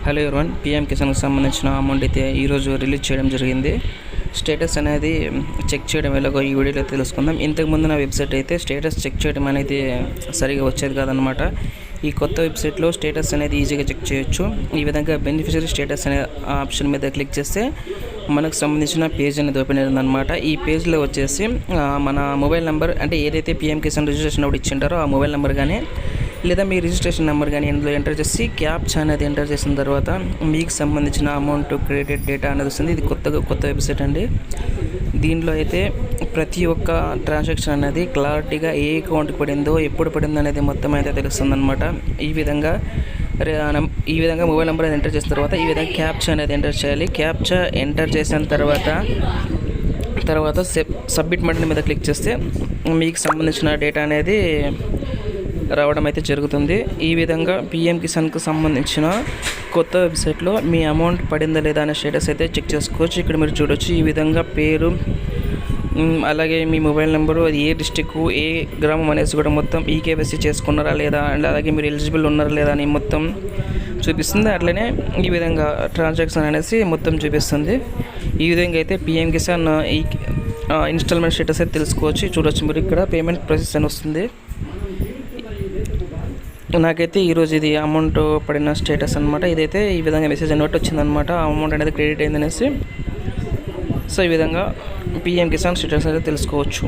Hello everyone, PM కిసాన్కి సంబంధించిన amount అయితే ఈరోజు రిలీజ్ చేయడం జరిగింది. స్టేటస్ అనేది చెక్ చేయడం ఎలాగో ఈ వీడియోలో తెలుసుకుందాం. ఇంతకుముందు నా వెబ్సైట్ అయితే స్టేటస్ చెక్ చేయడం అనేది సరిగా వచ్చేది కాదనమాట. ఈ కొత్త వెబ్సైట్లో స్టేటస్ అనేది ఈజీగా చెక్ చేయొచ్చు. ఈ విధంగా బెనిఫిషరీ స్టేటస్ అనే ఆప్షన్ మీద క్లిక్ చేస్తే మనకు సంబంధించిన పేజ్ అనేది ఓపెన్ అయిందనమాట. ఈ పేజ్లో వచ్చేసి మన మొబైల్ నెంబర్, అంటే ఏదైతే పీఎం కిసాన్ రిజిస్ట్రేషన్ అప్పుడు ఇచ్చింటారో ఆ మొబైల్ నెంబర్ కానీ లేదా మీ రిజిస్ట్రేషన్ నెంబర్ కానీ ఇందులో ఎంటర్ చేసి క్యాప్చా అనేది ఎంటర్ చేసిన తర్వాత మీకు సంబంధించిన అమౌంట్ క్రెడిట్ డేటా అనేది వస్తుంది. ఇది కొత్త వెబ్సైట్ అండి. దీనిలో అయితే ప్రతి ఒక్క ట్రాన్సాక్షన్ అనేది క్లారిటీగా ఏ అకౌంట్కి పడిందో, ఎప్పుడు పడిందో అనేది మొత్తం అయితే తెలుస్తుంది అనమాట. ఈ విధంగా మొబైల్ నెంబర్ అనేది ఎంటర్ చేసిన తర్వాత ఈ విధంగా క్యాప్చా అనేది ఎంటర్ చేయాలి. క్యాప్చా ఎంటర్ చేసిన తర్వాత సబ్మిట్ బటన్ మీద క్లిక్ చేస్తే మీకు సంబంధించిన డేటా అనేది రావడం అయితే జరుగుతుంది. ఈ విధంగా పీఎం కిసాన్కు సంబంధించిన కొత్త వెబ్సైట్లో మీ అమౌంట్ పడిందా లేదా అనే స్టేటస్ అయితే చెక్ చేసుకోవచ్చు. ఇక్కడ మీరు చూడొచ్చు, ఈ విధంగా పేరు, అలాగే మీ మొబైల్ నెంబరు, అది ఏ డిస్టిక్, ఏ గ్రామం అనేసి కూడా మొత్తం ఈకేవైసీ చేసుకున్నారా లేదా, అండ్ అలాగే మీరు ఎలిజిబుల్ ఉన్నారా లేదా అని మొత్తం చూపిస్తుంది. అట్లనే ఈ విధంగా ట్రాన్సాక్షన్ అనేసి మొత్తం చూపిస్తుంది. ఈ విధంగా అయితే పీఎం కిసాన్ ఈ ఇన్స్టాల్మెంట్ స్టేటస్ అయితే తెలుసుకోవచ్చు. చూడొచ్చు మీరు ఇక్కడ పేమెంట్ ప్రాసెస్ అని వస్తుంది. నాకైతే ఈరోజు ఇది అమౌంట్ పడిన స్టేటస్ అనమాట. ఇదైతే ఈ విధంగా మెసేజ్ అన్నట్టు వచ్చిందనమాట, అమౌంట్ అనేది క్రెడిట్ అయిందనేసి. సో ఈ విధంగా పీఎం కిసాన్ స్టేటస్ అయితే తెలుసుకోవచ్చు.